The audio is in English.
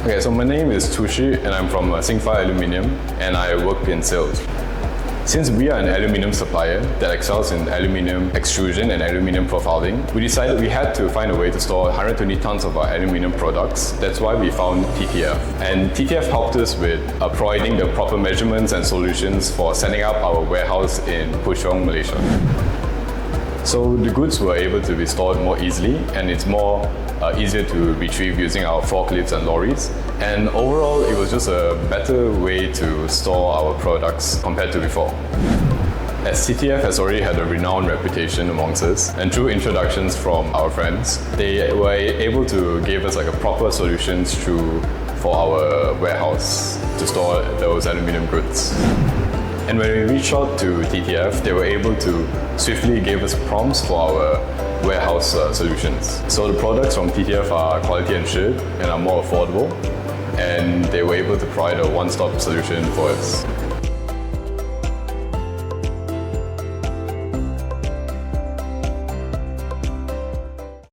Okay, so my name is Tushi and I'm from XingFa Aluminium and I work in sales. Since we are an aluminium supplier that excels in aluminium extrusion and aluminium profiling, we decided we had to find a way to store 120 tons of our aluminium products. That's why we found TTF. And TTF helped us with providing the proper measurements and solutions for setting up our warehouse in Puchong, Malaysia. So the goods were able to be stored more easily and it's more easier to retrieve using our forklifts and lorries. And overall, it was just a better way to store our products compared to before. As TTF has already had a renowned reputation amongst us, and through introductions from our friends, they were able to give us like a proper solutions for our warehouse to store those aluminium goods. And when we reached out to TTF, they were able to swiftly give us prompts for our warehouse solutions. So the products from TTF are quality ensured and are more affordable, and they were able to provide a one-stop solution for us.